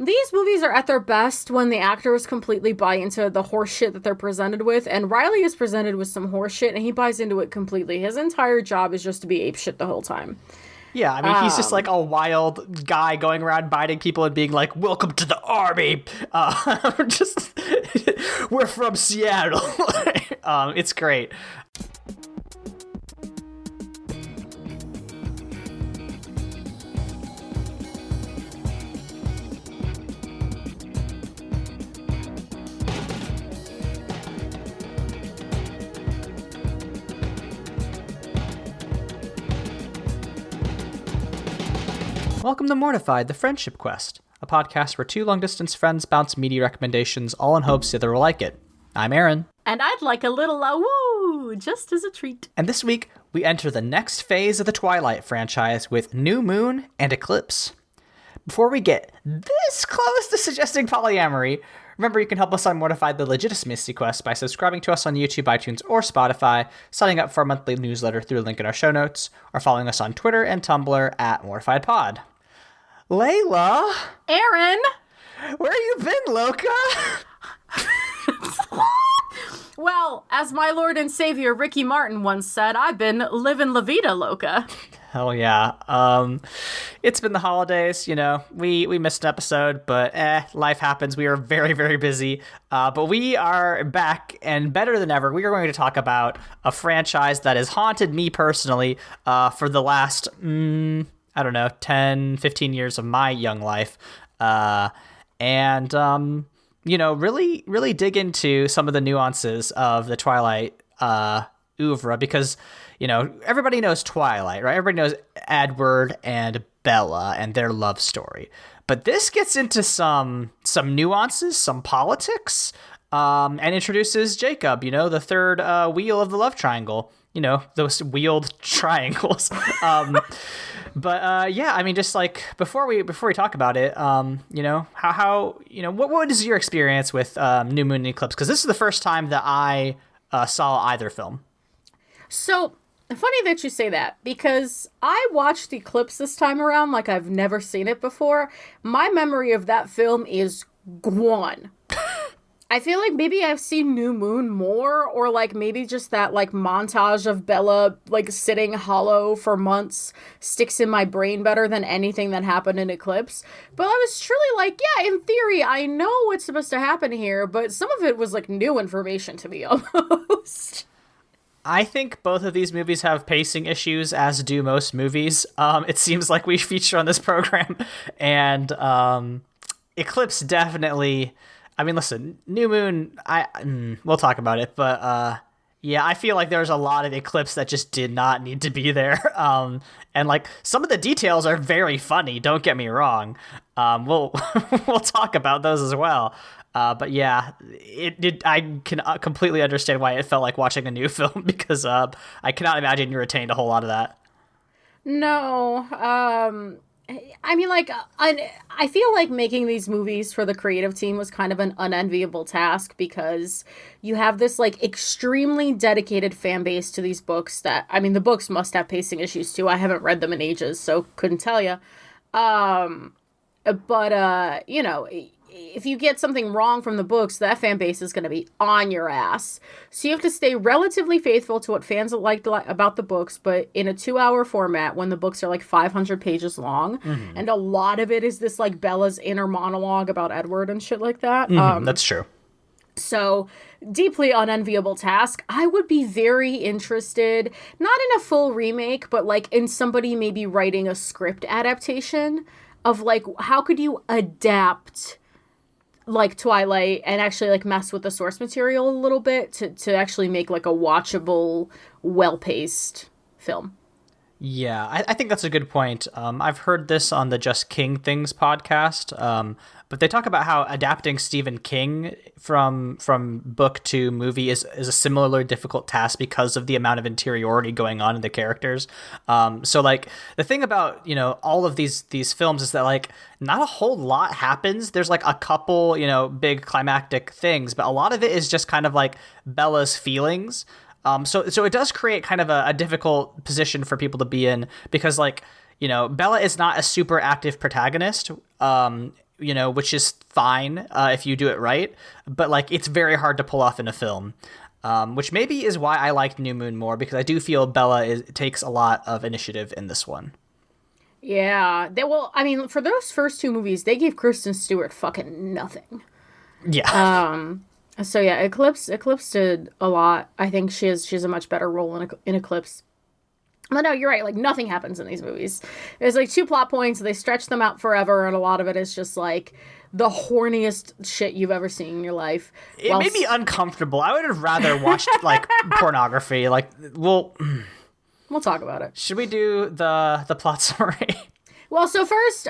These movies are at their best when the actors completely buy into the horse shit that they're presented with, and Riley is presented with some horse shit, and he buys into it completely. His entire job is just to be ape shit the whole time. Yeah, I mean, he's just like a wild guy going around biting people and being like, "Welcome to the army." Just we're from Seattle. It's great. Welcome to Mortified, the Friendship Quest, a podcast where two long-distance friends bounce media recommendations, all in hopes the other will like it. I'm Aaron. And I'd like a little woo, just as a treat. And this week, we enter the next phase of the Twilight franchise with New Moon and Eclipse. Before we get this close to suggesting polyamory, remember you can help us on Mortified the Legitimacy Quest by subscribing to us on YouTube, iTunes, or Spotify, signing up for our monthly newsletter through a link in our show notes, or following us on Twitter and Tumblr at MortifiedPod. Leyla! Aaron! Where you been, Loca? Well, as my Lord and Savior Ricky Martin once said, I've been living La Vida Loca. Hell yeah. It's been the holidays, you know. We missed an episode, but life happens. We are very, very busy. But we are back and better than ever. We are going to talk about a franchise that has haunted me personally for the last, 10, 15 years of my young life. Really, really dig into some of the nuances of the Twilight oeuvre because, you know, everybody knows Twilight, right? Everybody knows Edward and Bella and their love story. But this gets into some nuances, some politics, and introduces Jacob, you know, the third wheel of the love triangle. You know, those wheeled triangles. Just like before we talk about it, what is your experience with New Moon and Eclipse? Because this is the first time that I saw either film. So funny that you say that, because I watched Eclipse this time around like I've never seen it before. My memory of that film is gone. I feel like maybe I've seen New Moon more, or like maybe just that like montage of Bella like sitting hollow for months sticks in my brain better than anything that happened in Eclipse. But I was truly like, yeah, in theory, I know what's supposed to happen here, but some of it was like new information to me almost. I think both of these movies have pacing issues, as do most movies. It seems like we feature on this program, and Eclipse definitely. I mean, listen, New Moon, we'll talk about it, but I feel like there's a lot of Eclipse that just did not need to be there. And like some of the details are very funny, don't get me wrong. We'll talk about those as well. But yeah, I can completely understand why it felt like watching a new film because I cannot imagine you retained a whole lot of that. No, I mean, like, I feel like making these movies for the creative team was kind of an unenviable task because you have this, like, extremely dedicated fan base to these books that, I mean, the books must have pacing issues, too. I haven't read them in ages, so couldn't tell you. If you get something wrong from the books, that fan base is going to be on your ass. So you have to stay relatively faithful to what fans liked about the books, but in a 2-hour format when the books are like 500 pages long. Mm-hmm. And a lot of it is this like Bella's inner monologue about Edward and shit like that. Mm-hmm, that's true. So deeply unenviable task. I would be very interested, not in a full remake, but like in somebody maybe writing a script adaptation of like, how could you adapt like Twilight and actually like mess with the source material a little bit to actually make like a watchable, well-paced film. Yeah, I think that's a good point. I've heard this on the Just King Things podcast, but they talk about how adapting Stephen King from book to movie is a similarly difficult task because of the amount of interiority going on in the characters. So like the thing about, you know, all of these films is that like not a whole lot happens. There's like a couple, you know, big climactic things, but a lot of it is just kind of like Bella's feelings. So it does create kind of a difficult position for people to be in because, like, you know, Bella is not a super active protagonist. which is fine if you do it right, but like it's very hard to pull off in a film. Which maybe is why I liked New Moon more, because I do feel Bella takes a lot of initiative in this one. Yeah. For those first two movies, they gave Kristen Stewart fucking nothing. Yeah. So yeah, Eclipse did a lot. I think she has a much better role in Eclipse. But no, you're right. Like, nothing happens in these movies. There's like 2 plot points. They stretch them out forever, and a lot of it is just like the horniest shit you've ever seen in your life. It made me uncomfortable. I would have rather watched like pornography. Like, we'll talk about it. Should we do the plot summary? Well, so first,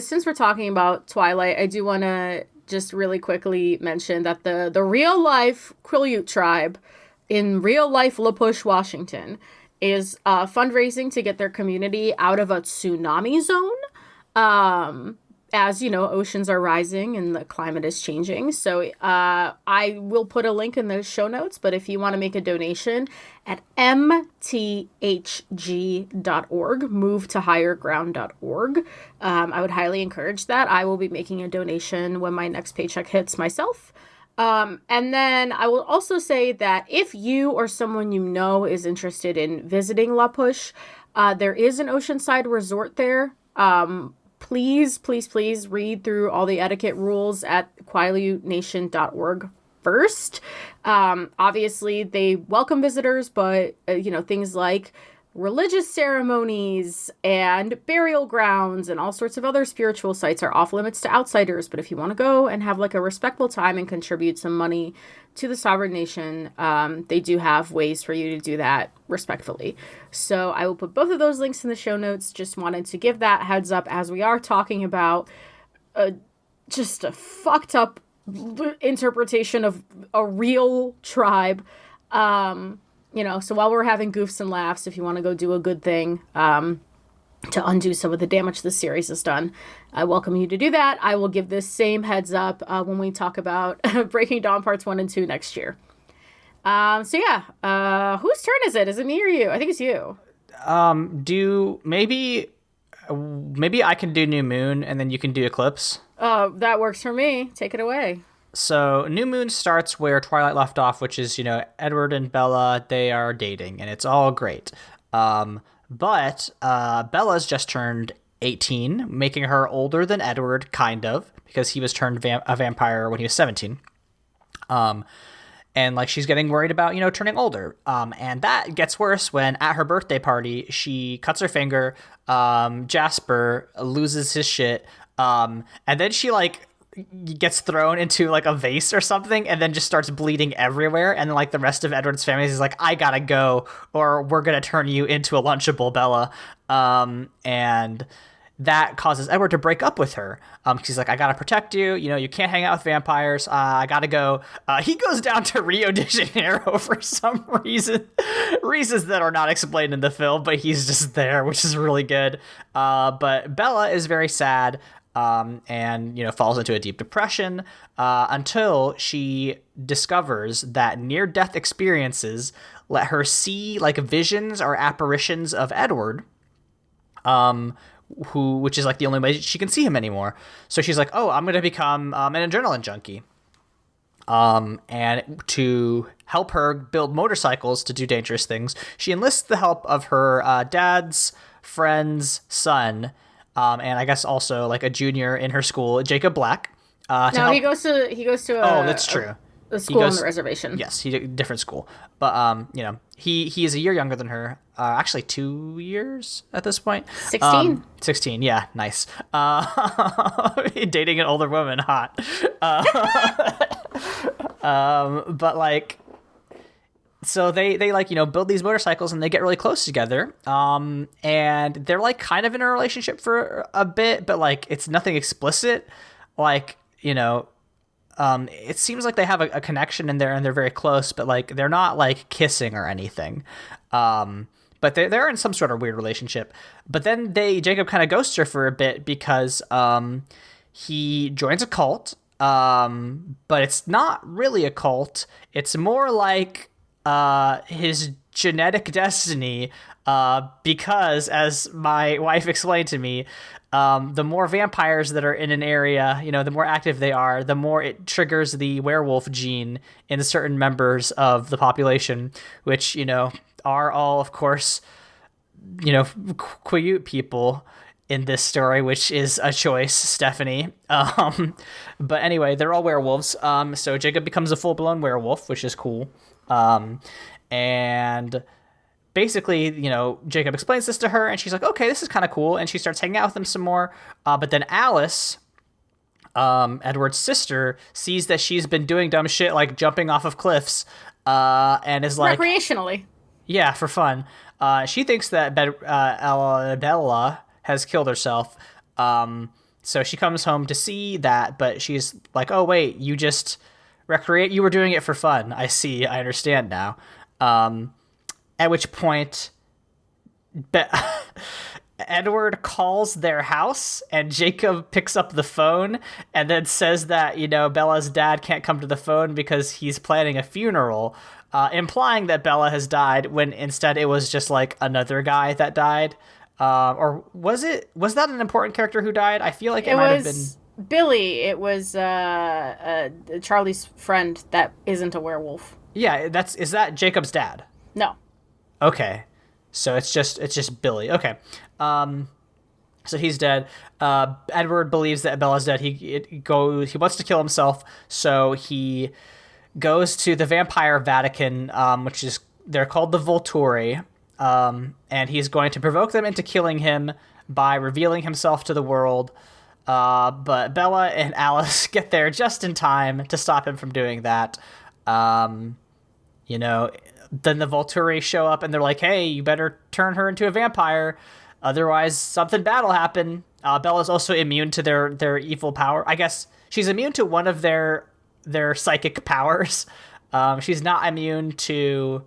since we're talking about Twilight, I do want to just really quickly mention that the real life Quileute tribe in real life La Push, Washington, is fundraising to get their community out of a tsunami zone. As you know, oceans are rising and the climate is changing. So I will put a link in the show notes, but if you want to make a donation at mthg.org, movetohigherground.org, I would highly encourage that. I will be making a donation when my next paycheck hits myself. And then I will also say that if you or someone you know is interested in visiting La Push, there is an oceanside resort there. Please read through all the etiquette rules at quileutnation.org first. Obviously, they welcome visitors, but, things like religious ceremonies and burial grounds and all sorts of other spiritual sites are off limits to outsiders. But if you want to go and have like a respectful time and contribute some money to the sovereign nation, they do have ways for you to do that respectfully. So I will put both of those links in the show notes. Just wanted to give that heads up as we are talking about just a fucked up interpretation of a real tribe. So while we're having goofs and laughs, if you want to go do a good thing to undo some of the damage this series has done, I welcome you to do that. I will give this same heads up when we talk about Breaking Dawn Parts 1 and 2 next year. Whose turn is it? Is it me or you? I think it's you. Maybe I can do New Moon and then you can do Eclipse. That works for me. Take it away. So New Moon starts where Twilight left off, which is, Edward and Bella, they are dating, and it's all great. But Bella's just turned 18, making her older than Edward, kind of, because he was turned a vampire when he was 17. And, she's getting worried about, turning older. And that gets worse when, at her birthday party, she cuts her finger, Jasper loses his shit, and then she, gets thrown into a vase or something and then just starts bleeding everywhere, and then the rest of Edward's family is like, I gotta go or we're gonna turn you into a Lunchable, Bella. And that causes Edward to break up with her. He's like, I gotta protect you, you can't hang out with vampires, I gotta go. He goes down to Rio de Janeiro for some reasons that are not explained in the film, but he's just there, which is really good. But Bella is very sad, and falls into a deep depression until she discovers that near-death experiences let her see visions or apparitions of Edward, which is the only way she can see him anymore. So she's like, oh, I'm going to become an adrenaline junkie. And to help her build motorcycles to do dangerous things, she enlists the help of her dad's friend's son, and I guess also a junior in her school, Jacob Black. He goes to that's true. A school on the reservation. Yes, different school. But he is a year younger than her. Actually 2 years at this point. 16. 16, yeah, nice. Dating an older woman, hot. But so they build these motorcycles and they get really close together. And they're kind of in a relationship for a bit, but it's nothing explicit. It seems like they have a connection in there and they're very close, but they're not kissing or anything. But they're in some sort of weird relationship. But then Jacob kind of ghosts her for a bit because he joins a cult. But it's not really a cult. It's more like his genetic destiny, because, as my wife explained to me, the more vampires that are in an area, the more active they are, the more it triggers the werewolf gene in certain members of the population, which, are all, of course, Quileute people in this story, which is a choice, Stephanie. But anyway, they're all werewolves. So Jacob becomes a full-blown werewolf, which is cool. And basically, Jacob explains this to her, and she's like, okay, this is kind of cool. And she starts hanging out with him some more. But then Alice, Edward's sister, sees that she's been doing dumb shit like jumping off of cliffs, and is like... recreationally. Yeah, for fun. She thinks that Bella has killed herself. So she comes home to see that, but she's like, oh, wait, you just recreate? You were doing it for fun. I see. I understand now. At which point, Edward calls their house, and Jacob picks up the phone and then says that, Bella's dad can't come to the phone because he's planning a funeral, implying that Bella has died, when instead it was just like another guy that died. Or was that an important character who died? I feel like it might have been Billy. It was Charlie's friend that isn't a werewolf. Yeah, is that Jacob's dad? No. Okay. So it's just Billy. Okay. So he's dead. Edward believes that Bella's dead. He wants to kill himself, so he goes to the vampire Vatican, which is, they're called the Volturi, and he's going to provoke them into killing him by revealing himself to the world. But Bella and Alice get there just in time to stop him from doing that. Then the Volturi show up, and they're like, hey, you better turn her into a vampire, otherwise something bad will happen. Bella's also immune to their evil power. I guess she's immune to one of their psychic powers. She's not immune to...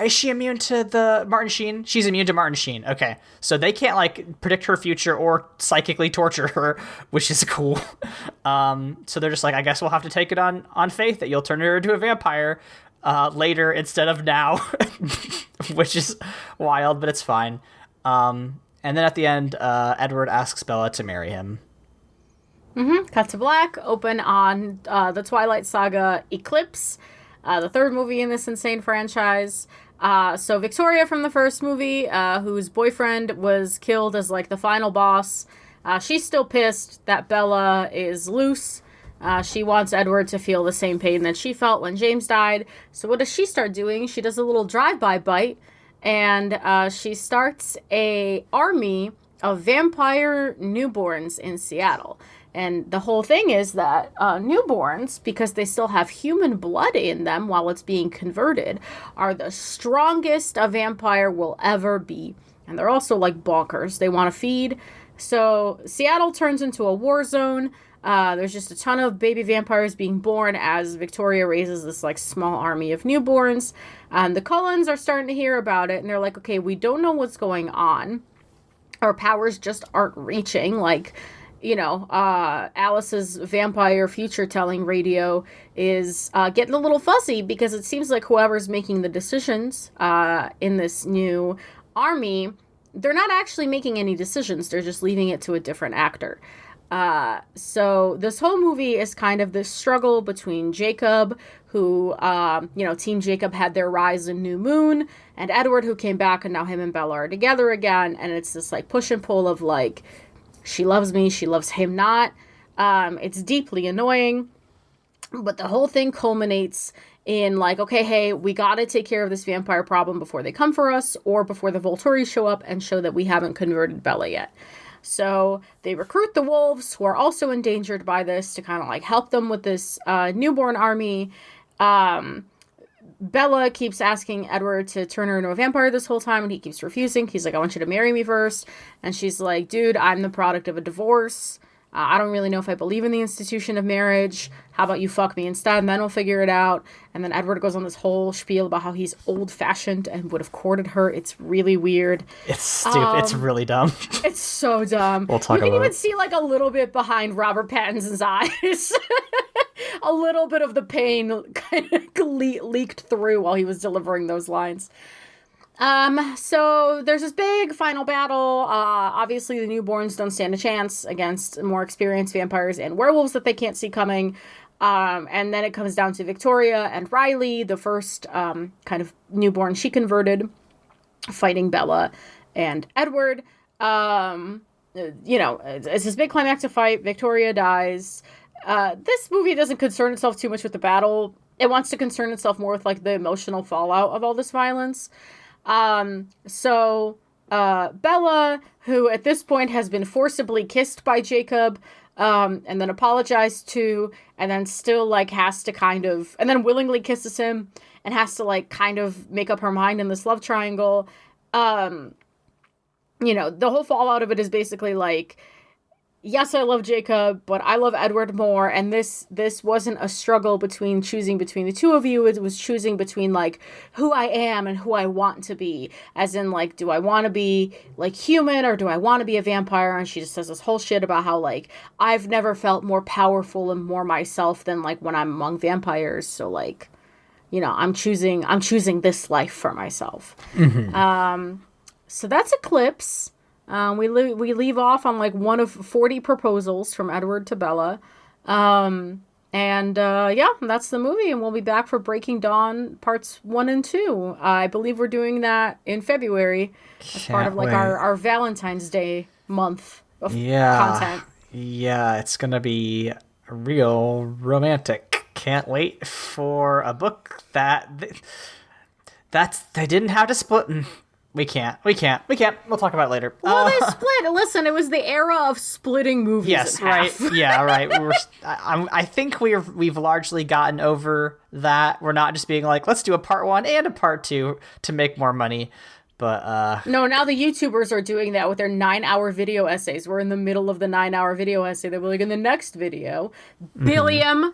Is she immune to the Martin Sheen? She's immune to Martin Sheen. Okay. So they can't, predict her future or psychically torture her, which is cool. So they're just like, I guess we'll have to take it on faith that you'll turn her into a vampire later instead of now, which is wild, but it's fine. And then at the end, Edward asks Bella to marry him. Mm-hmm. Cut to black, open on the Twilight Saga Eclipse, the third movie in this insane franchise. So Victoria from the first movie, whose boyfriend was killed as the final boss, she's still pissed that Bella is loose. She wants Edward to feel the same pain that she felt when James died. So what does she start doing? She does a little drive-by bite, and she starts a army of vampire newborns in Seattle. And the whole thing is that newborns, because they still have human blood in them while it's being converted, are the strongest a vampire will ever be. And they're also bonkers. They want to feed. So Seattle turns into a war zone. There's just a ton of baby vampires being born as Victoria raises this small army of newborns. And the Cullens are starting to hear about it, and they're like, okay, we don't know what's going on. Our powers just aren't reaching. Alice's vampire future-telling radio is getting a little fuzzy, because it seems like whoever's making the decisions in this new army, they're not actually making any decisions. They're just leaving it to a different actor. So this whole movie is kind of this struggle between Jacob, who, Team Jacob had their rise in New Moon, and Edward, who came back, and now him and Bella are together again, and it's this, push and pull of, she loves me, she loves him not. It's deeply annoying, but the whole thing culminates in okay, hey, we gotta take care of this vampire problem before they come for us, or before the Volturi show up and show that we haven't converted Bella yet. So they recruit the wolves, who are also endangered by this, to kind of help them with this newborn army. Bella keeps asking Edward to turn her into a vampire this whole time, and he keeps refusing. He's like, I want you to marry me first. And she's like, dude, I'm the product of a divorce. I don't really know if I believe in the institution of marriage. How about you fuck me instead, and then we'll figure it out. And then Edward goes on this whole spiel about how he's old-fashioned and would have courted her. It's really weird. It's stupid. It's really dumb. It's so dumb. We'll talk about it. You can even see a little bit behind Robert Pattinson's eyes. a little bit of the pain kind of leaked through while he was delivering those lines. So there's this big final battle. Obviously the newborns don't stand a chance against more experienced vampires and werewolves that they can't see coming. And then it comes down to Victoria and Riley, the first, kind of newborn she converted, fighting Bella and Edward. It's this big climactic fight. Victoria dies. This movie doesn't concern itself too much with the battle. It wants to concern itself more with, like, the emotional fallout of all this violence. Bella, who at this point has been forcibly kissed by Jacob, and then apologized to, and then still, like, has to kind of, and then willingly kisses him, and has to, like, kind of make up her mind in this love triangle. The whole fallout of it is basically, like, yes, I love Jacob, but I love Edward more, and this wasn't a struggle between choosing between the two of you. It was choosing between, like, who I am and who I want to be. As in, like, do I want to be, like, human, or do I want to be a vampire? And she just says this whole shit about how, like, I've never felt more powerful and more myself than, like, when I'm among vampires. So, like, I'm choosing this life for myself. Mm-hmm. So that's Eclipse. We leave off on, like, one of 40 proposals from Edward to Bella. That's the movie, and we'll be back for Breaking Dawn parts 1 and 2. I believe we're doing that in February as part of, like, our Valentine's Day month of content. Yeah, it's gonna be real romantic. Can't wait for a book that they didn't have to split. We can't. We'll talk about it later. Well, they split. Listen, it was the era of splitting movies. Yes, right. Yeah, right. I think we've largely gotten over that. We're not just being like, let's do a part 1 and a part 2 to make more money. But no, now the YouTubers are doing that with their 9-hour video essays. We're in the middle of the 9-hour video essay. They're like, in the next video, Billiam.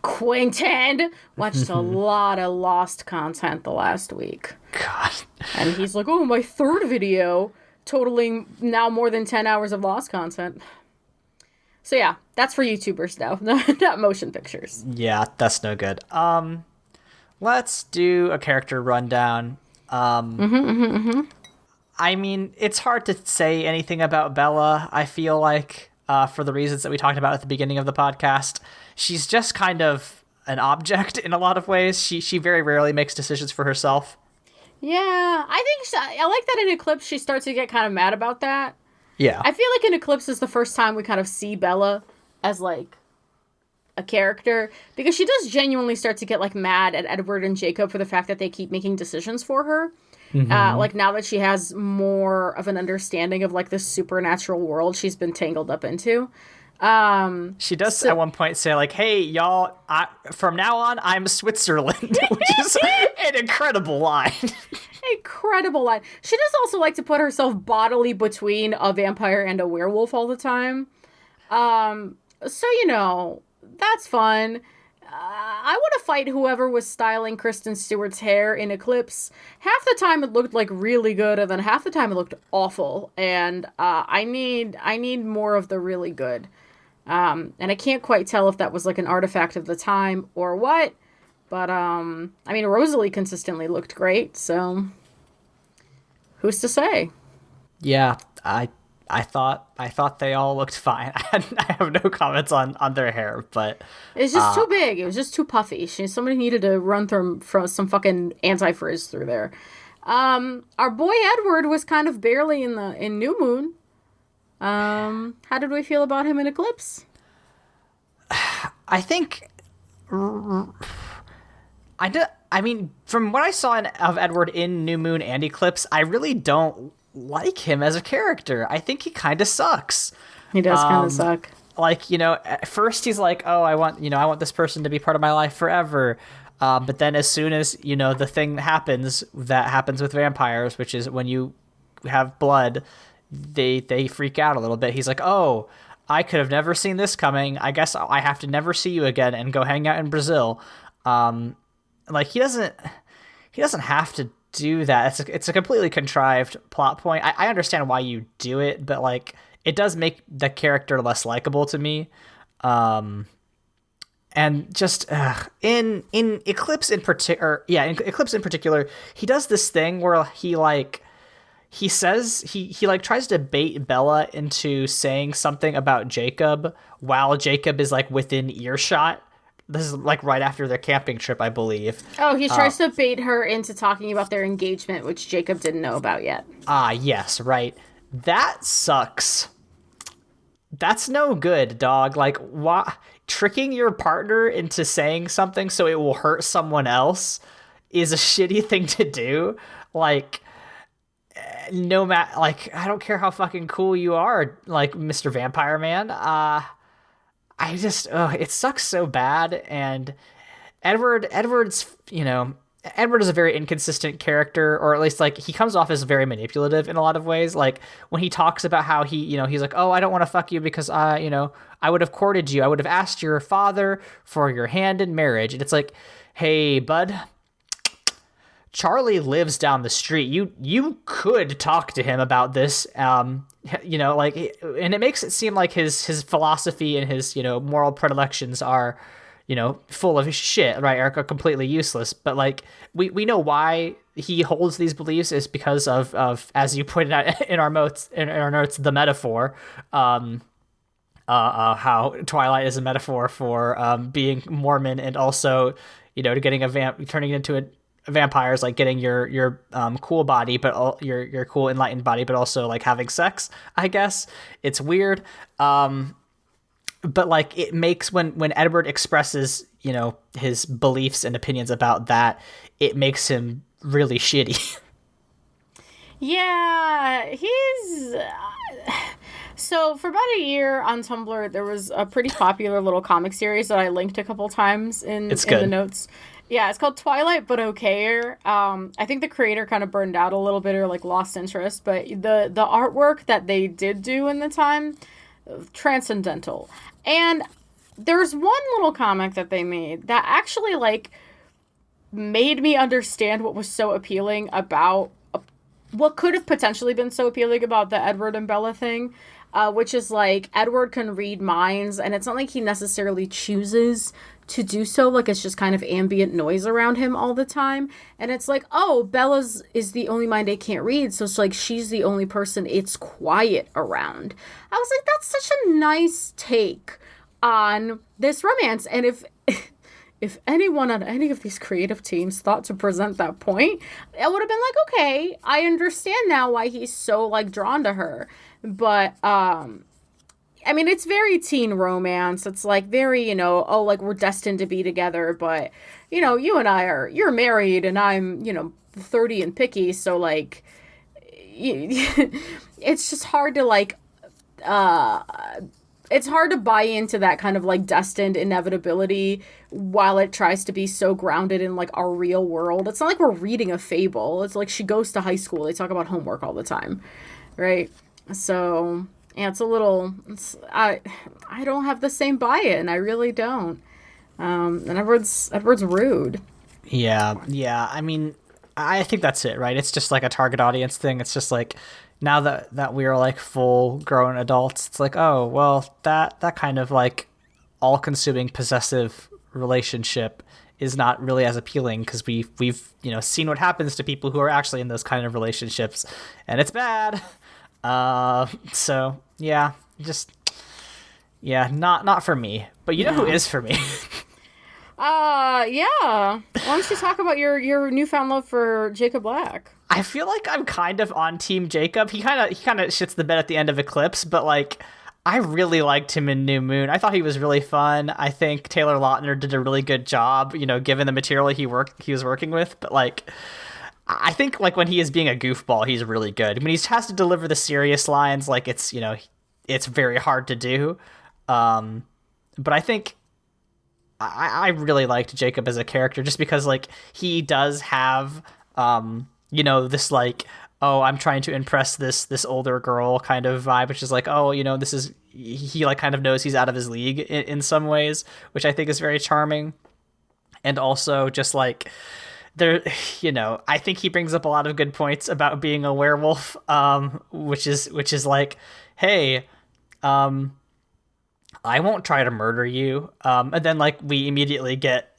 Quentin watched a lot of Lost content the last week. God. And he's like, oh, my third video, totaling now more than 10 hours of Lost content. So yeah, that's for YouTubers now, not motion pictures. Yeah, that's no good. Let's do a character rundown. I mean, it's hard to say anything about Bella, I feel like, for the reasons that we talked about at the beginning of the podcast. She's just kind of an object in a lot of ways. She very rarely makes decisions for herself. Yeah, I like that in Eclipse she starts to get kind of mad about that. Yeah. I feel like in Eclipse is the first time we kind of see Bella as, like, a character, because she does genuinely start to get, like, mad at Edward and Jacob for the fact that they keep making decisions for her. Mm-hmm. Like, now that she has more of an understanding of, like, this supernatural world she's been tangled up into. She does at one point say, like, hey, y'all, from now on, I'm Switzerland, which is an incredible line. Incredible line. She does also like to put herself bodily between a vampire and a werewolf all the time. So, that's fun. I want to fight whoever was styling Kristen Stewart's hair in Eclipse. Half the time it looked, like, really good, and then half the time it looked awful. And I need more of the really good. And I can't quite tell if that was, like, an artifact of the time or what. But, Rosalie consistently looked great, so who's to say? Yeah, I thought they all looked fine. I have no comments on their hair, but it's just too big. It was just too puffy. Somebody needed to run through some fucking anti-frizz through there. Our boy Edward was kind of barely in New Moon. How did we feel about him in Eclipse? I think from what I saw of Edward in New Moon and Eclipse, I really don't like him as a character. I think he kind of sucks. He does kind of suck. Like, at first he's like, oh, I want this person to be part of my life forever. But then as soon as, the thing happens that happens with vampires, which is when you have blood, they freak out a little bit. He's like, oh, I could have never seen this coming. I guess I have to never see you again and go hang out in Brazil. Like, he doesn't have to do that. It's a completely contrived plot point. I understand why you do it, but, like, it does make the character less likable to me. And just in Eclipse in particular, in Eclipse in particular, he does this thing where he says he like tries to bait Bella into saying something about Jacob while Jacob is like within earshot. This is like right after their camping trip, I believe. Oh, he tries to bait her into talking about their engagement, which Jacob didn't know about yet. Yes, right. That sucks. That's no good, dog. Like, why tricking your partner into saying something so it will hurt someone else is a shitty thing to do. Like, no matter, like, I don't care how fucking cool you are, like Mr. Vampire Man. I just, it sucks so bad. And Edward's, Edward is a very inconsistent character, or at least like he comes off as very manipulative in a lot of ways. Like when he talks about how he's like, oh, I don't want to fuck you because I would have courted you. I would have asked your father for your hand in marriage. And it's like, hey, bud, Charlie lives down the street. You could talk to him about this. And it makes it seem like his philosophy and his, moral predilections are, full of shit, right? Are completely useless. But like, we know why he holds these beliefs is because of as you pointed out in our notes, the metaphor, how Twilight is a metaphor for being Mormon and also, getting turning into a vampire is like getting your cool body, but your cool enlightened body, but also like having sex. I guess it's weird. But like it makes when Edward expresses, his beliefs and opinions about that, it makes him really shitty. Yeah, he's... So for about a year on Tumblr, there was a pretty popular little comic series that I linked a couple times in the notes. Yeah, it's called Twilight But Okayer. I think the creator kind of burned out a little bit or like lost interest, but the artwork that they did do in the time, transcendental. And there's one little comic that they made that actually like made me understand what was so appealing about what could have potentially been so appealing about the Edward and Bella thing, which is like Edward can read minds, and it's not like he necessarily chooses to do so. Like it's just kind of ambient noise around him all the time, and it's like, oh, Bella's is the only mind I can't read, so it's like she's the only person it's quiet around. I was like, that's such a nice take on this romance. And if anyone on any of these creative teams thought to present that point, it would have been like, okay, I understand now why he's so like drawn to her. But I mean, it's very teen romance. It's like very, oh, like we're destined to be together, but you and you're married and I'm 30 and picky, so like it's just hard to like it's hard to buy into that kind of like destined inevitability while it tries to be so grounded in like our real world. It's not like we're reading a fable. It's like she goes to high school. They talk about homework all the time, right? So yeah, I don't have the same buy-in. I really don't. And Edward's rude. Yeah. I mean, I think that's it, right? It's just like a target audience thing. It's just like, now that we are like full grown adults, it's like, oh, well, that kind of like all-consuming possessive relationship is not really as appealing because we've seen what happens to people who are actually in those kind of relationships, and it's bad. So yeah, not for me. But you know who is for me? Yeah. Why don't you talk about your newfound love for Jacob Black? I feel like I'm kind of on Team Jacob. He kind of shits the bed at the end of Eclipse, but like I really liked him in New Moon. I thought he was really fun. I think Taylor Lautner did a really good job, given the material he was working with. But like, I think like when he is being a goofball, he's really good. When he has to deliver the serious lines, like it's very hard to do. But I think I really liked Jacob as a character just because like he does have this like, oh, I'm trying to impress this older girl kind of vibe, which is like, oh, this is, he like kind of knows he's out of his league in some ways, which I think is very charming. And also just like there, I think he brings up a lot of good points about being a werewolf, which is like, hey, I won't try to murder you. And then like we immediately get,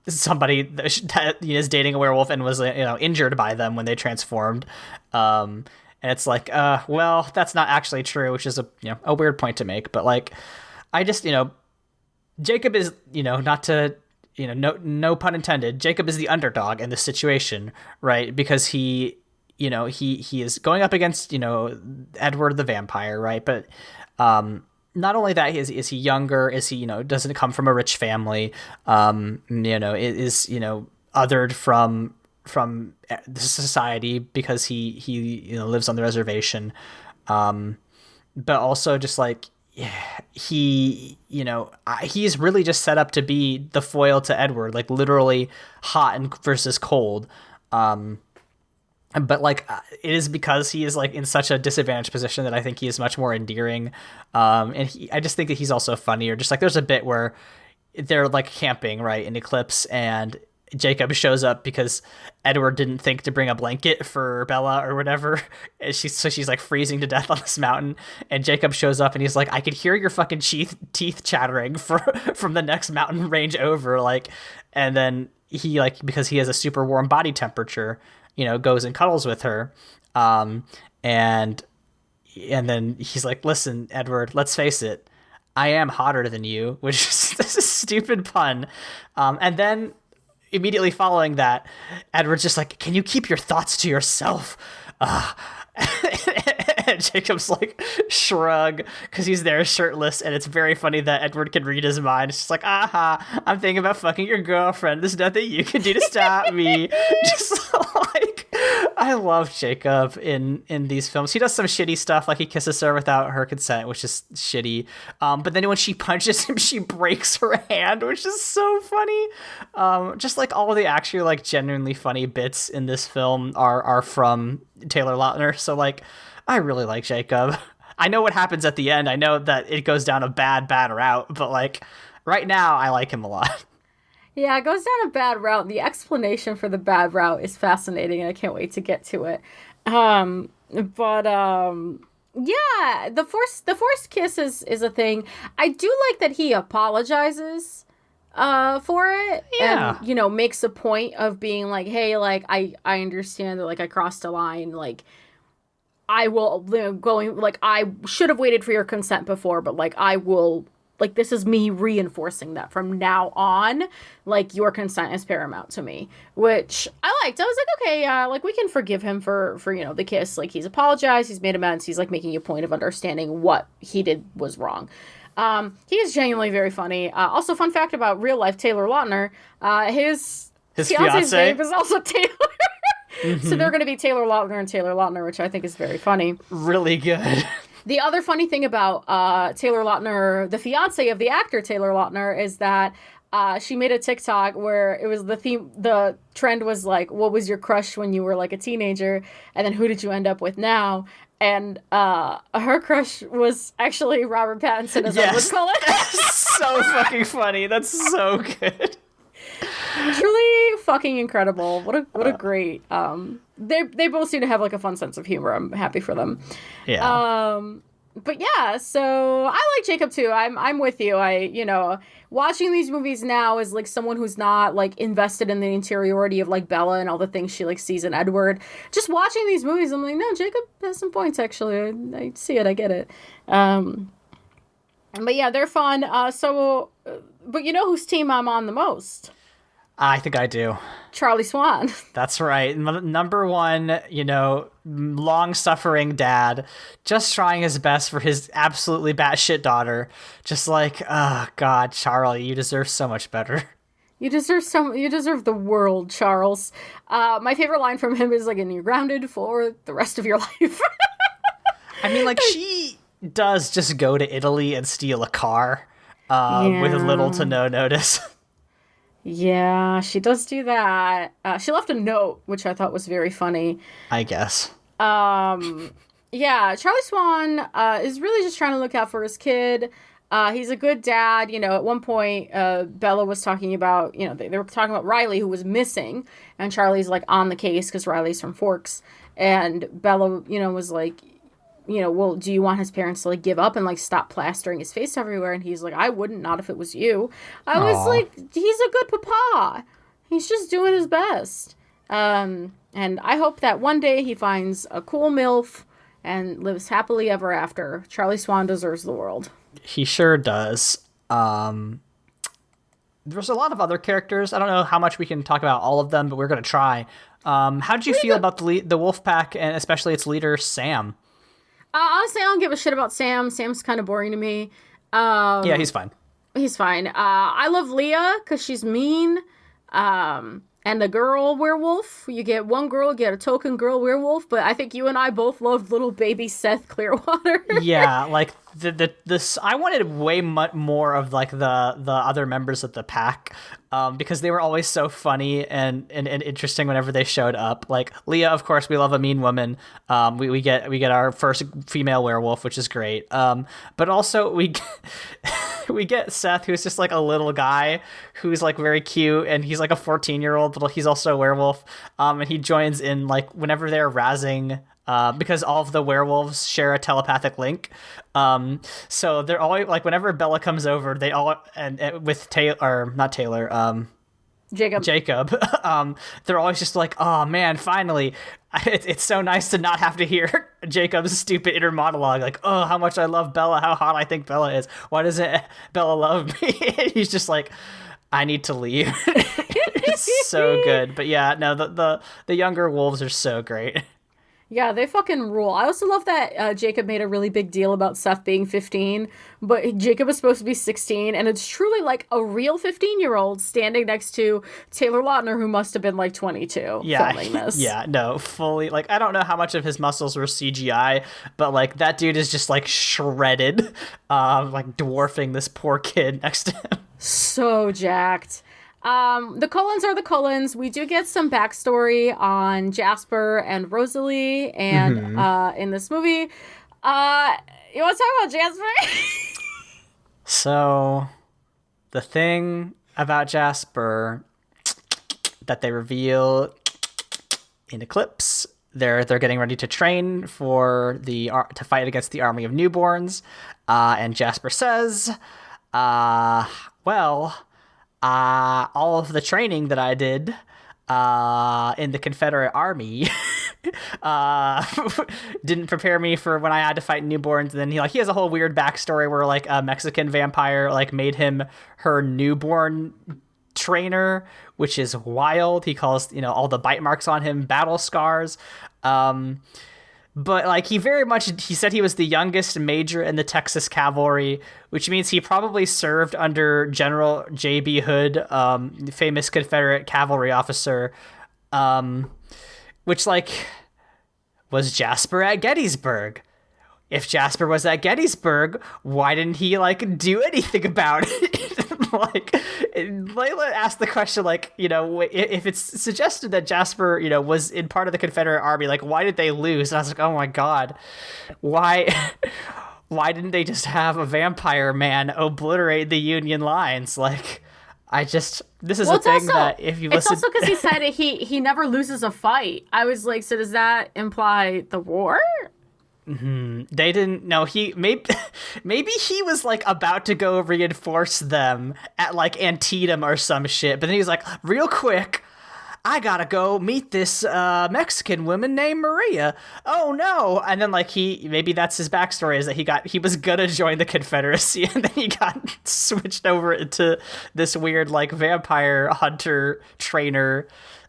somebody that is dating a werewolf and was, injured by them when they transformed. And it's like, well, that's not actually true, which is a weird point to make. But like, I just, Jacob is, not to, no pun intended. Jacob is the underdog in this situation, right? Because he is going up against, Edward the vampire, right? But, not only that, is he younger? Is he, doesn't come from a rich family? Is othered from the society because he lives on the reservation. But also just like, he's really just set up to be the foil to Edward, like literally hot and versus cold. But like, it is because he is like in such a disadvantaged position that I think he is much more endearing. And I just think that he's also funnier. Just like there's a bit where they're like camping, right, in Eclipse, and Jacob shows up because Edward didn't think to bring a blanket for Bella or whatever. And she's like freezing to death on this mountain. And Jacob shows up and he's like, I could hear your fucking teeth chattering from the next mountain range over. Like, and then he like, because he has a super warm body temperature, goes and cuddles with her. And then he's like, listen, Edward, let's face it. I am hotter than you, which is this is a stupid pun. And then immediately following that, Edward's just like, can you keep your thoughts to yourself? And Jacob's like, shrug, because he's there shirtless, and it's very funny that Edward can read his mind. It's just like, I'm thinking about fucking your girlfriend. There's nothing you can do to stop me. Just like, I love Jacob in these films. He does some shitty stuff, like he kisses her without her consent, which is shitty. But then when she punches him, she breaks her hand, which is so funny. Just like all of the actually like genuinely funny bits in this film are from Taylor Lautner. So like, I really like Jacob. I know what happens at the end. I know that it goes down a bad route, but like right now I like him a lot. Yeah, it goes down a bad route. The explanation for the bad route is fascinating, and I can't wait to get to it. Yeah, the forced kiss is a thing. I do like that he apologizes for it, yeah. And makes a point of being like, hey, like I understand that like I crossed a line, like I will I should have waited for your consent before, but like I will, like this is me reinforcing that from now on, like your consent is paramount to me, which I liked. I was like, okay, like we can forgive him for the kiss. Like he's apologized, he's made amends, he's like making a point of understanding what he did was wrong. He is genuinely very funny. Also, fun fact about real life Taylor Lautner, his fiance's name is also Taylor. Mm-hmm. So they're going to be Taylor Lautner and Taylor Lautner, which I think is very funny. Really good. The other funny thing about Taylor Lautner, the fiance of the actor Taylor Lautner, is that she made a TikTok where it was the trend was like, what was your crush when you were like a teenager? And then who did you end up with now? And her crush was actually Robert Pattinson, as I would call it. That's so fucking funny. That's so good. Truly fucking incredible. What a great they both seem to have like a fun sense of humor. I'm happy for them. Yeah. But yeah, so I like Jacob too. I'm with you. Watching these movies now is like someone who's not like invested in the interiority of like Bella and all the things she like sees in Edward. Just watching these movies, I'm like, no, Jacob has some points actually. I see it. I get it. But yeah, they're fun. But you know whose team I'm on the most? I think I do. Charlie Swan. That's right. Number one, long-suffering dad, just trying his best for his absolutely batshit daughter. Just like, oh, God, Charlie, you deserve so much better. You deserve the world, Charles. My favorite line from him is like, and you're grounded for the rest of your life. I mean, like, she does just go to Italy and steal a car with little to no notice. Yeah, she does do that. She left a note, which I thought was very funny. I guess. Yeah, Charlie Swan is really just trying to look out for his kid. He's a good dad. At one point, Bella was talking about, they were talking about Riley, who was missing, and Charlie's like on the case because Riley's from Forks. And Bella, was like, well, do you want his parents to like give up and like stop plastering his face everywhere? And he's like, I wouldn't, not if it was you. I was like, he's a good papa. He's just doing his best. And I hope that one day he finds a cool MILF and lives happily ever after. Charlie Swan deserves the world. He sure does. There's a lot of other characters. I don't know how much we can talk about all of them, but we're going to try. How did you feel about the wolf pack, and especially its leader, Sam? Honestly, I don't give a shit about Sam. Sam's kind of boring to me. Yeah, he's fine. He's fine. I love Leah because she's mean. And the girl werewolf, you get one girl, get a token girl werewolf, but I think you and I both loved little baby Seth Clearwater. Yeah, like this. I wanted way more of like the other members of the pack, because they were always so funny and interesting whenever they showed up. Like Leah, of course, we love a mean woman. We get our first female werewolf, which is great. But also we get Seth, who's just like a little guy who's like very cute, and he's like a 14-year-old, but he's also a werewolf. And he joins in like whenever they're razzing, because all of the werewolves share a telepathic link. So they're always like, whenever Bella comes over, they all, and with Jacob, they're always just like, oh man, finally. It's so nice to not have to hear Jacob's stupid inner monologue, like, oh, how much I love Bella, how hot I think Bella is. Why doesn't Bella love me? He's just like, I need to leave. It's so good. But yeah, no, the younger wolves are so great. Yeah, they fucking rule. I also love that Jacob made a really big deal about Seth being 15, but Jacob was supposed to be 16, and it's truly like a real 15-year-old standing next to Taylor Lautner, who must have been like 22 filming this. Yeah, no, fully. Like, I don't know how much of his muscles were CGI, but like that dude is just like shredded, like dwarfing this poor kid next to him. So jacked. The Cullens are the Cullens. We do get some backstory on Jasper and Rosalie, and in this movie, you want to talk about Jasper? So, the thing about Jasper that they reveal in Eclipse, they're getting ready to train for to fight against the army of newborns, and Jasper says, all of the training that I did in the Confederate Army didn't prepare me for when I had to fight newborns. And then he has a whole weird backstory where like a Mexican vampire like made him her newborn trainer, which is wild. He calls all the bite marks on him battle scars. But like he said he was the youngest major in the Texas Cavalry, which means he probably served under General J.B. Hood, famous Confederate cavalry officer, which like was Jasper at Gettysburg. If Jasper was at Gettysburg, why didn't he like do anything about it? Like Leyla asked the question, like, if it's suggested that Jasper, was in part of the Confederate Army, like, why did they lose? And I was like, oh my God, why didn't they just have a vampire man obliterate the Union lines? Like, this is a thing that if you listen... It's also because he said he never loses a fight. I was like, so does that imply the war? Mm-hmm. They didn't know. Maybe he was like about to go reinforce them at like Antietam or some shit, but then he was like, real quick, I gotta go meet this Mexican woman named Maria. Oh no! And then like maybe that's his backstory, is that he was gonna join the Confederacy, and then he got switched over into this weird like vampire hunter trainer.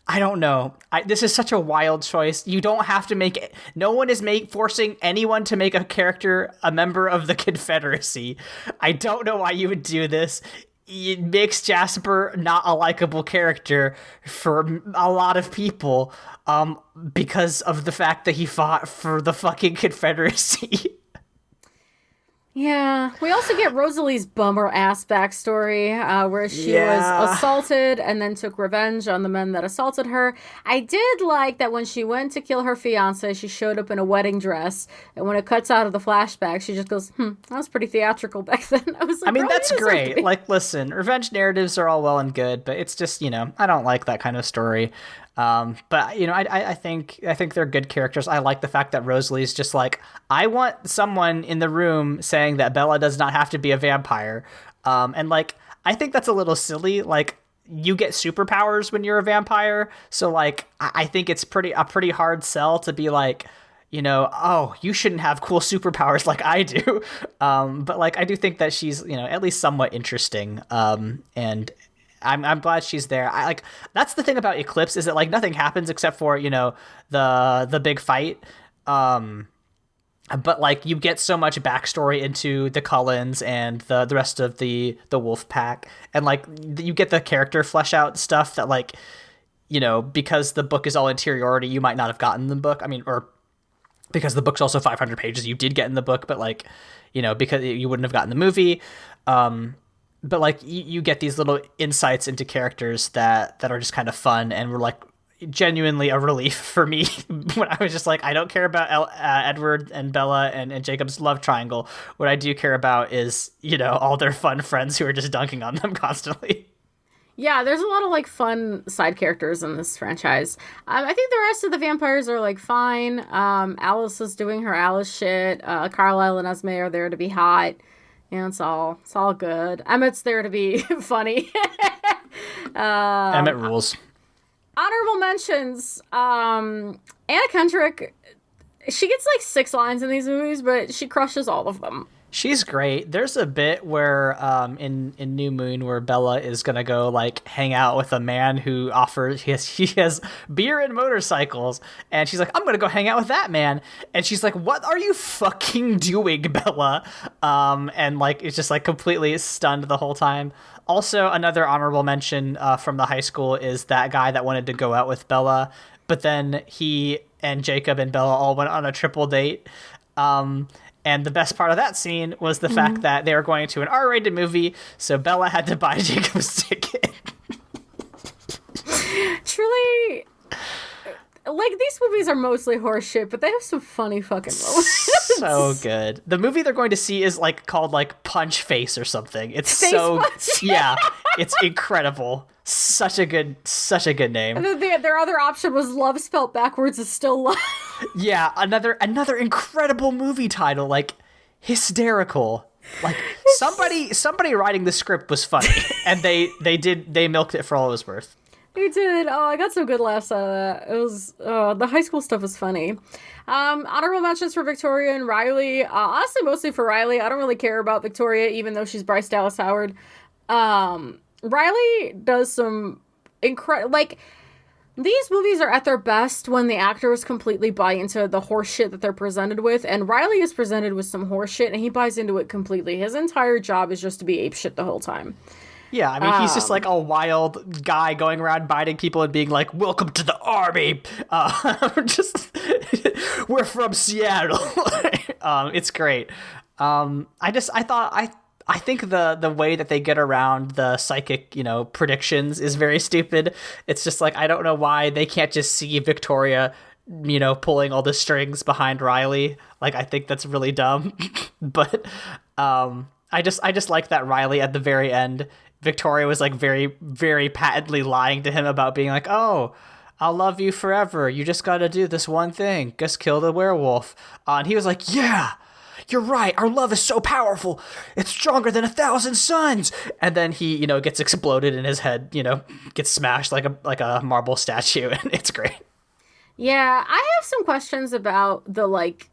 I don't know. This is such a wild choice. You don't have to make it. No one is forcing anyone to make a character a member of the Confederacy. I don't know why you would do this. It makes Jasper not a likable character for a lot of people, because of the fact that he fought for the fucking Confederacy. Yeah, we also get Rosalie's bummer ass backstory, where she Yeah. was assaulted and then took revenge on the men that assaulted her. I did like that when she went to kill her fiance, she showed up in a wedding dress, and when it cuts out of the flashback, she just goes, that was pretty theatrical back then. I was like, I mean, girl, that's you deserve to great. be-" Like, listen, revenge narratives are all well and good, but it's just, I don't like that kind of story. But I think they're good characters. I like the fact that Rosalie's just like, I want someone in the room saying that Bella does not have to be a vampire. And like, I think that's a little silly. Like, you get superpowers when you're a vampire, so like, I think it's a pretty hard sell to be like, oh, you shouldn't have cool superpowers like I do. But like, I do think that she's, at least somewhat interesting. And I'm glad she's there. I like, that's the thing about Eclipse, is that like nothing happens except for, the big fight. But like, you get so much backstory into the Cullens and the rest of the wolf pack, and like, you get the character flesh out stuff that like, because the book is all interiority, you might not have gotten the book. I mean, or because the book's also 500 pages, you did get in the book, but like, because you wouldn't have gotten the movie. But like, you get these little insights into characters that are just kind of fun, and were like genuinely a relief for me when I was just like, I don't care about Edward and Bella and Jacob's love triangle. What I do care about is, all their fun friends who are just dunking on them constantly. Yeah, there's a lot of like fun side characters in this franchise. I think the rest of the vampires are like fine. Alice is doing her Alice shit. Carlisle and Esme are there to be hot. It's all good. Emmett's there to be funny. Emmett rules. Honorable mentions. Anna Kendrick. She gets like 6 lines in these movies, but she crushes all of them. She's great. There's a bit where in New Moon where Bella is gonna go like hang out with a man who offers he has beer and motorcycles, and she's like, I'm gonna go hang out with that man, and she's like, what are you fucking doing, Bella? And like, it's just like completely stunned the whole time. Also, another honorable mention from the high school is that guy that wanted to go out with Bella, but then he and Jacob and Bella all went on a triple date. And the best part of that scene was the fact that they were going to an R-rated movie, so Bella had to buy Jacob's ticket. Truly, like, these movies are mostly horse shit, but they have some funny fucking moments. So good. The movie they're going to see is like called like Punch Face or something. It's Face so Punch. Yeah, it's incredible. Such a good name. And then their other option was Love spelled backwards is still love. Yeah, another incredible movie title, like hysterical. Like somebody writing the script was funny, and they milked it for all it was worth. They did. Oh, I got some good laughs out of that. It was the high school stuff was funny. Honorable mentions for Victoria and Riley. Honestly, mostly for Riley. I don't really care about Victoria, even though she's Bryce Dallas Howard. Riley does some incredible, like, these movies are at their best when the actors completely buy into the horse shit that they're presented with, and Riley is presented with some horse shit, and he buys into it completely. His entire job is just to be ape shit the whole time. Yeah, I mean, he's just like a wild guy going around biting people and being like, welcome to the army. We're from Seattle. It's great. I think the way that they get around the psychic, predictions is very stupid. It's just like, I don't know why they can't just see Victoria, pulling all the strings behind Riley. Like, I think that's really dumb. But I just like that Riley at the very end, Victoria was like very, very patently lying to him about being like, oh, I'll love you forever. You just got to do this one thing. Just kill the werewolf. And he was like, yeah, you're right. Our love is so powerful. It's stronger than 1,000 suns. And then he, gets exploded in his head, gets smashed like a marble statue. And it's great. Yeah, I have some questions about the, like,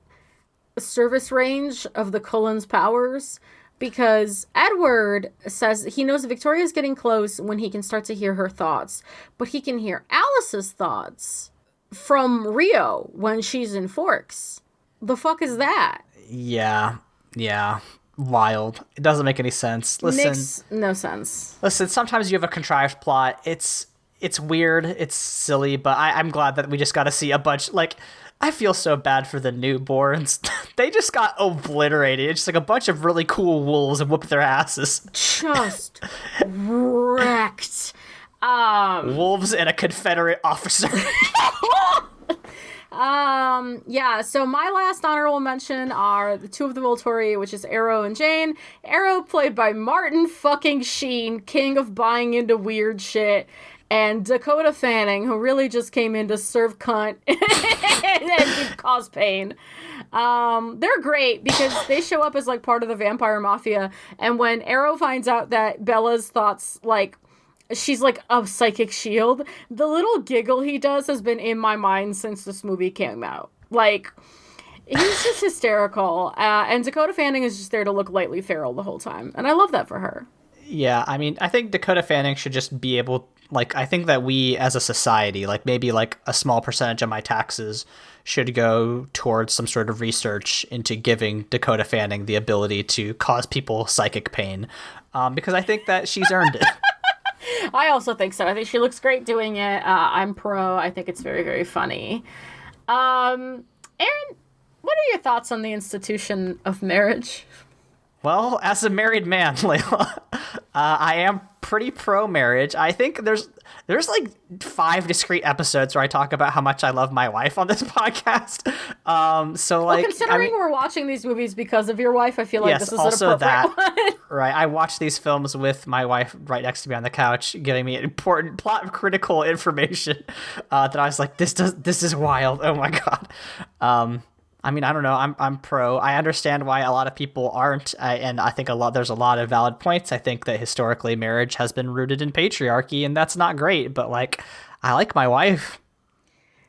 service range of the Cullen's powers. Because Edward says he knows Victoria's getting close when he can start to hear her thoughts. But he can hear Alice's thoughts from Rio when she's in Forks. The fuck is that? Yeah. Wild. It doesn't make any sense. Listen, makes no sense. Listen, sometimes you have a contrived plot. It's weird. It's silly. But I'm glad that we just got to see a bunch, like, I feel so bad for the newborns. They just got obliterated. It's just like a bunch of really cool wolves and whooped their asses. Just wrecked. Wolves and a Confederate officer. Yeah, so my last honorable mention are the two of the Volturi, which is Arrow and Jane. Arrow, played by Martin fucking Sheen, king of buying into weird shit. And Dakota Fanning, who really just came in to serve cunt and cause pain. They're great because they show up as, like, part of the vampire mafia. And when Arrow finds out that Bella's thoughts, like, she's like a psychic shield, the little giggle he does has been in my mind since this movie came out. Like, he's just hysterical. And Dakota Fanning is just there to look lightly feral the whole time. And I love that for her. Yeah, I mean, I think Dakota Fanning should just be able, like, I think that we as a society, like maybe like a small percentage of my taxes should go towards some sort of research into giving Dakota Fanning the ability to cause people psychic pain. Because I think that she's earned it. I also think so. I think she looks great doing it. I'm pro. I think it's very, very funny. Aaron, what are your thoughts on the institution of marriage? Well, as a married man, Leyla, I am pretty pro-marriage. I think there's like 5 discrete episodes where I talk about how much I love my wife on this podcast. So like, considering we're watching these movies because of your wife, I feel like this is also an appropriate one. Right. I watch these films with my wife right next to me on the couch, giving me important plot critical information that I was like, this is wild. Oh my God. I mean, I don't know. I'm pro. I understand why a lot of people aren't, and I think there's a lot of valid points. I think that historically marriage has been rooted in patriarchy, and that's not great. But like, I like my wife.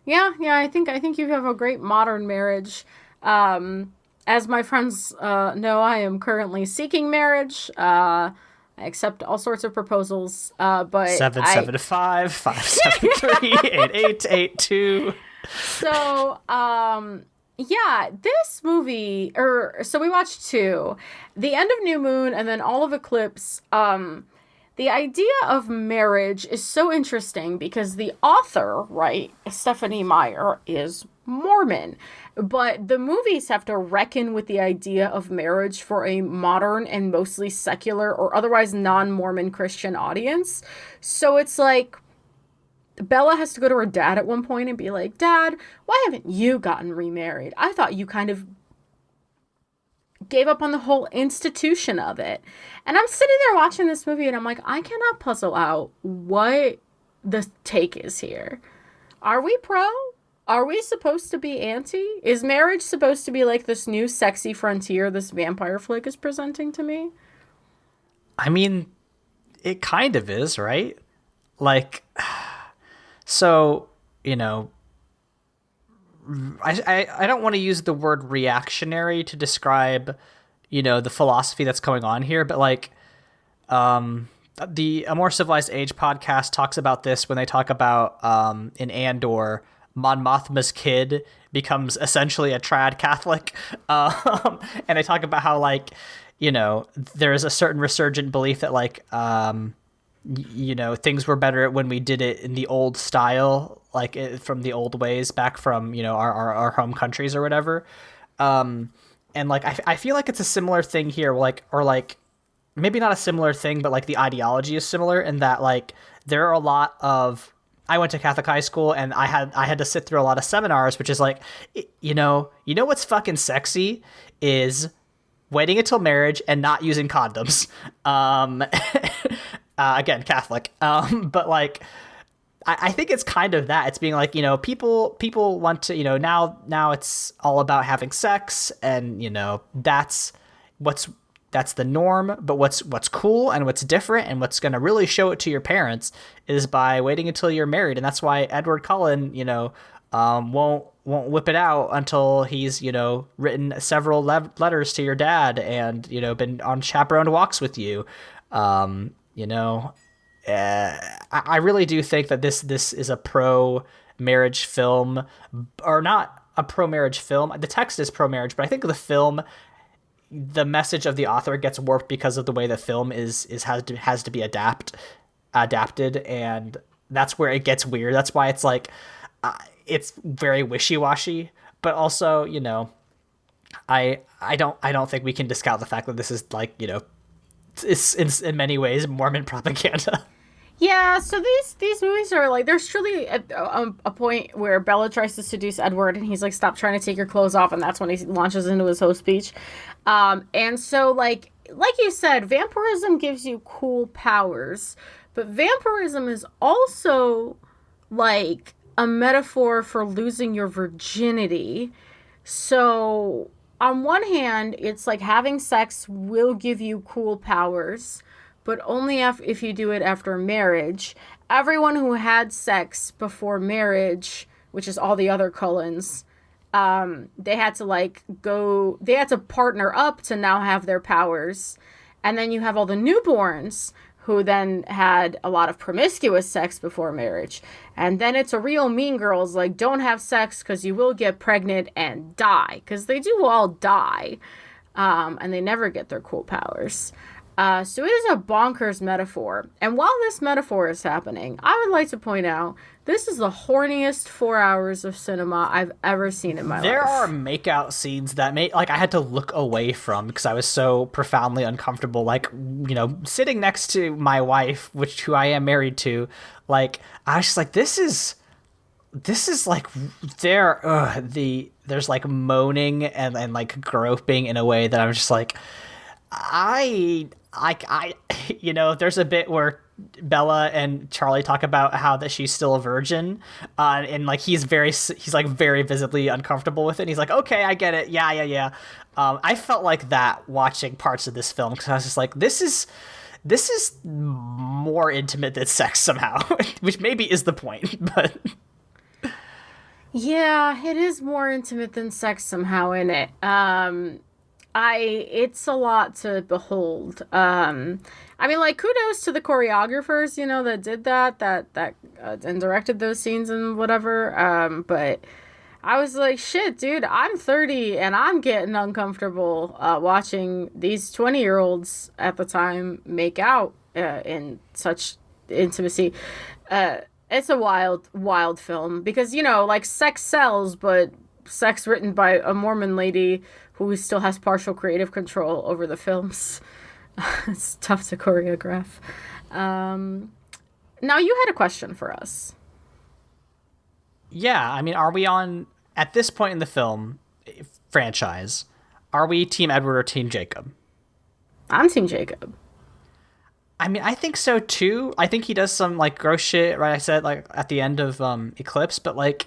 Yeah. I think you have a great modern marriage. As my friends know, I am currently seeking marriage. I accept all sorts of proposals. But 775 573 8882. So, yeah, this movie, so we watched 2, the end of New Moon and then all of Eclipse. The idea of marriage is so interesting because the author, right, Stephanie Meyer, is Mormon. But the movies have to reckon with the idea of marriage for a modern and mostly secular or otherwise non-Mormon Christian audience. So it's like, Bella has to go to her dad at one point and be like, Dad, why haven't you gotten remarried? I thought you kind of gave up on the whole institution of it. And I'm sitting there watching this movie and I'm like, I cannot puzzle out what the take is here. Are we pro? Are we supposed to be anti? Is marriage supposed to be like this new sexy frontier this vampire flick is presenting to me? I mean, it kind of is, right? Like... So, you know, I don't want to use the word reactionary to describe, you know, the philosophy that's going on here, but like, the A More Civilized Age podcast talks about this when they talk about, in Andor, Mon Mothma's kid becomes essentially a trad Catholic. And they talk about how, like, you know, there's a certain resurgent belief that, like, you know, things were better when we did it in the old style, like from the old ways back from, you know, our home countries or whatever. And like, I feel like it's a similar thing here, like, or like maybe not a similar thing, but like the ideology is similar in that, like, there are a lot of, I went to Catholic high school and I had to sit through a lot of seminars, which is like, you know what's fucking sexy is waiting until marriage and not using condoms. Again, Catholic. But like, I think it's kind of that. It's being like, you know, people want to, you know, now it's all about having sex, and, you know, that's the norm. But what's cool and what's different and what's going to really show it to your parents is by waiting until you're married. And that's why Edward Cullen, you know, won't whip it out until he's, you know, written several letters to your dad and, you know, been on chaperoned walks with you. You know, I really do think that this is a pro-marriage film, or not a pro-marriage film. The text is pro-marriage, but I think the film, the message of the author gets warped because of the way the film has to be adapted, and that's where it gets weird. That's why it's like, it's very wishy-washy, but also, you know, I don't think we can discount the fact that this is like, you know, it's in many ways Mormon propaganda. Yeah, so these movies are like, there's truly a point where Bella tries to seduce Edward, and he's like, "Stop trying to take your clothes off," and that's when he launches into his host speech. And so like you said, vampirism gives you cool powers, but vampirism is also like a metaphor for losing your virginity. So on one hand, it's like having sex will give you cool powers, but only if you do it after marriage. Everyone who had sex before marriage, which is all the other Cullens, they had to partner up to now have their powers. And then you have all the newborns who then had a lot of promiscuous sex before marriage. And then it's a real Mean Girls, like, don't have sex because you will get pregnant and die. Because they do all die. And they never get their cool powers. So it is a bonkers metaphor. And while this metaphor is happening, I would like to point out, this is the horniest 4 hours of cinema I've ever seen in my life. There are makeout scenes that I had to look away from because I was so profoundly uncomfortable. Like, you know, sitting next to my wife, who I am married to, like, I was just like, this is like there's like moaning and like groping in a way that I'm just like, I you know, there's a bit where Bella and Charlie talk about how that she's still a virgin, and like he's like very visibly uncomfortable with it. And he's like, okay, I get it. Yeah. I felt like that watching parts of this film because I was just like, this is more intimate than sex somehow, which maybe is the point, but. Yeah, it is more intimate than sex somehow in it. It's a lot to behold. I mean, like, kudos to the choreographers, you know, that did that and directed those scenes and whatever. But I was like, shit, dude, I'm 30 and I'm getting uncomfortable watching these 20-year-olds at the time make out in such intimacy. It's a wild, wild film because, you know, like, sex sells, but sex written by a Mormon lady who still has partial creative control over the films. It's tough to choreograph. Now, you had a question for us. Yeah, I mean, are we at this point in the film franchise, are we Team Edward or Team Jacob? I'm Team Jacob. I mean, I think so too. I think he does some like gross shit, right? I said like at the end of Eclipse, but like,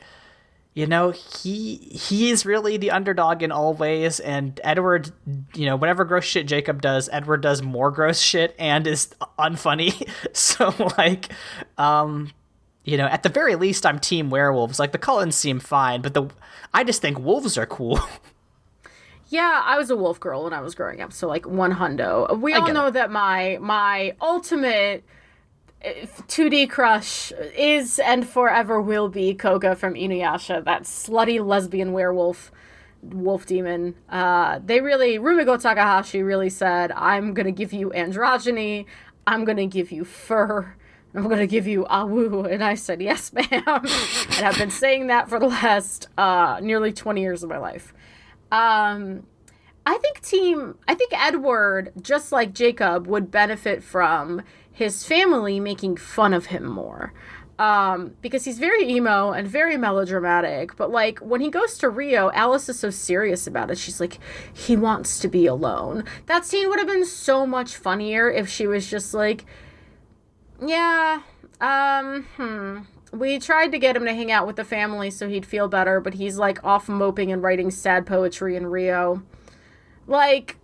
you know, he is really the underdog in all ways, and Edward, you know, whatever gross shit Jacob does, Edward does more gross shit and is unfunny. So like, you know, at the very least, I'm Team Werewolves. Like, the Cullens seem fine, but I just think wolves are cool. Yeah, I was a wolf girl when I was growing up, so like 100. We all know that my ultimate 2D crush is and forever will be Koga from Inuyasha, that slutty lesbian wolf demon. Rumiko Takahashi really said, I'm gonna give you androgyny, I'm gonna give you fur, I'm gonna give you awu, and I said, yes, ma'am. And I've been saying that for the last nearly 20 years of my life. I think Edward, just like Jacob, would benefit from his family making fun of him more. Because he's very emo and very melodramatic, but like when he goes to Rio, Alice is so serious about it. She's like, he wants to be alone. That scene would have been so much funnier if she was just like, yeah, we tried to get him to hang out with the family so he'd feel better, but he's like off moping and writing sad poetry in Rio. Like,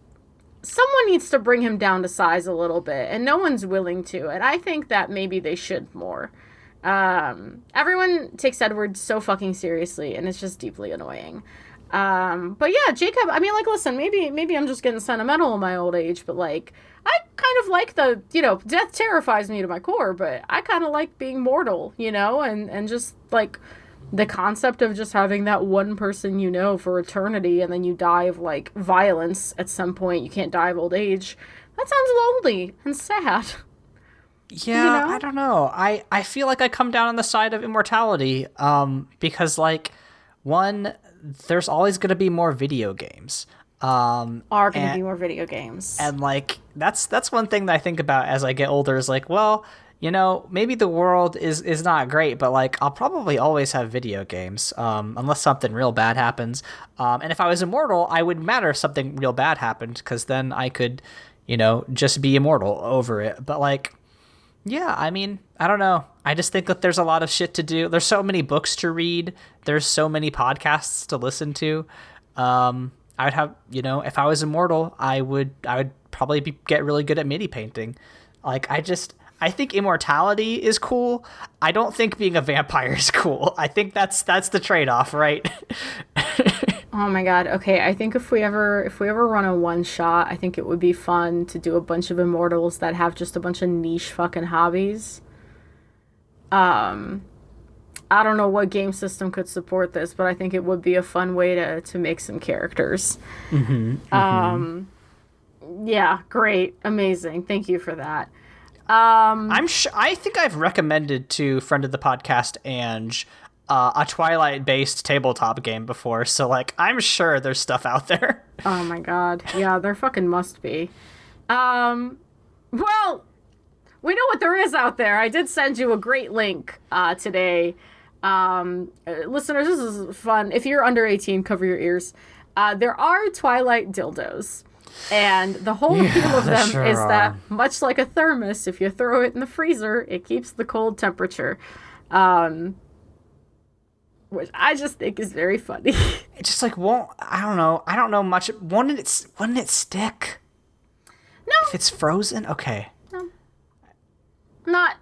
someone needs to bring him down to size a little bit, and no one's willing to, and I think that maybe they should more. Everyone takes Edward so fucking seriously, and it's just deeply annoying. But yeah, Jacob, I mean, like, listen, maybe I'm just getting sentimental in my old age, but like, I kind of like death terrifies me to my core, but I kind of like being mortal, you know, and just like the concept of just having that one person you know for eternity, and then you die of like violence at some point. You can't die of old age. That sounds lonely and sad. Yeah, You know? I don't know. I feel like I come down on the side of immortality, because like, one, there's always going to be more video games. Are going to And be more video games. and like that's one thing that I think about as I get older is like, well, maybe the world is not great, but like I'll probably always have video games, unless something real bad happens. And if I was immortal, I would matter if something real bad happened, because then I could, just be immortal over it. But like, yeah, I mean, I don't know. I just think that there's a lot of shit to do. There's so many books to read. There's so many podcasts to listen to. I would have, if I was immortal, I would probably get really good at MIDI painting. Like, I think immortality is cool. I don't think being a vampire is cool. I think that's the trade-off, right? Oh my god. Okay, I think if we ever run a one shot, I think it would be fun to do a bunch of immortals that have just a bunch of niche fucking hobbies. I don't know what game system could support this, but I think it would be a fun way to make some characters. Yeah, great. Amazing. Thank you for that. I think I've recommended to friend of the podcast Ange a Twilight-based tabletop game before, so like I'm sure there's stuff out there. Oh my god. Yeah, there fucking must be. Well, we know what there is out there. I did send you a great link today. Listeners, this is fun. If you're under 18, cover your ears. There are Twilight dildos. And the whole appeal of them is that, much like a thermos, if you throw it in the freezer, it keeps the cold temperature. Which I just think is very funny. It just like won't. I don't know much. Wouldn't it stick? No. If it's frozen, okay. No. Not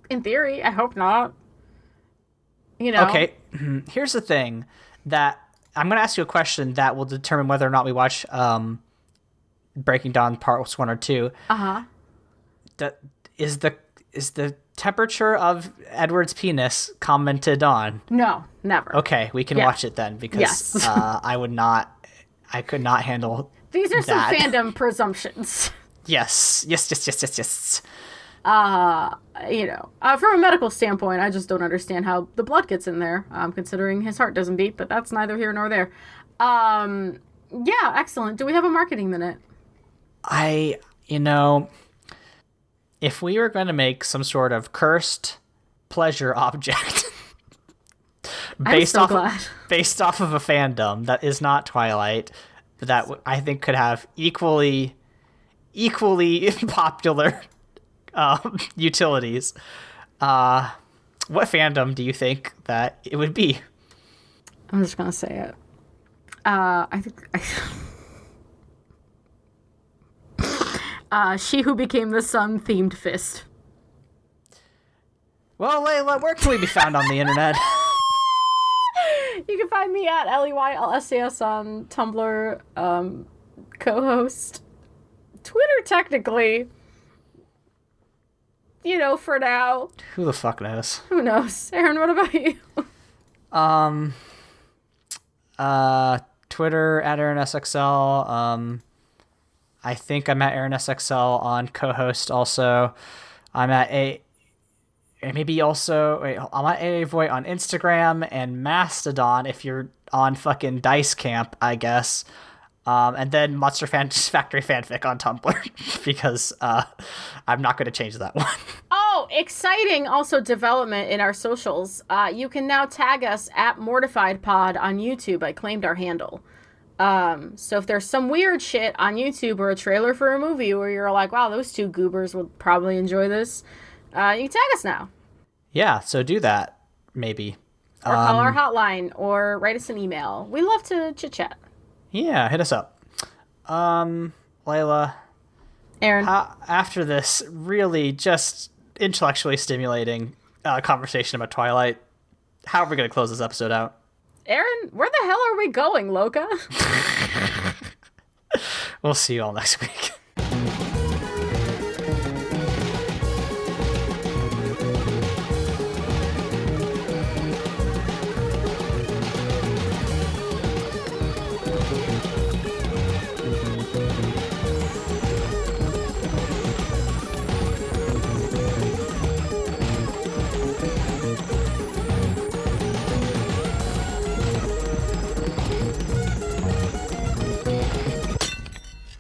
in theory. I hope not. Okay. Here's the thing that I'm going to ask you a question that will determine whether or not we watch Breaking Dawn parts 1 or 2. Is the temperature of Edward's penis commented on? No, never. Okay, we can watch it then, because Yes. I could not handle These are that. some fandom presumptions. Yes. From a medical standpoint, I just don't understand how the blood gets in there, considering his heart doesn't beat, but that's neither here nor there. Yeah, excellent. Do we have a marketing minute? If we were going to make some sort of cursed pleasure object based off of a fandom that is not Twilight, that I think could have equally popular utilities, what fandom do you think that it would be? I'm just gonna say it. I think She Who Became the Sun themed fist. Well, Leyla, where can we be found on the internet? You can find me at LEYLSAS on Tumblr, co-host. Twitter, technically. For now. Who the fuck knows? Who knows? Aaron, what about you? Twitter at AaronSXL. I think I'm at AaronSXL on co-host also. I'm at I'm at AA Voight on Instagram and Mastodon if you're on fucking Dice Camp, I guess. And then Monster Factory Fanfic on Tumblr, because I'm not going to change that one. Oh, exciting also development in our socials. You can now tag us at Mortified Pod on YouTube. I claimed our handle. So if there's some weird shit on YouTube or a trailer for a movie where you're like, wow, those two goobers would probably enjoy this, you can tag us now. Yeah, so do that, maybe. Or call our hotline, or write us an email. We love to chit-chat. Yeah, hit us up. Leyla. Aaron. After this really just intellectually stimulating conversation about Twilight, how are we going to close this episode out? Aaron, where the hell are we going, Loca? We'll see you all next week.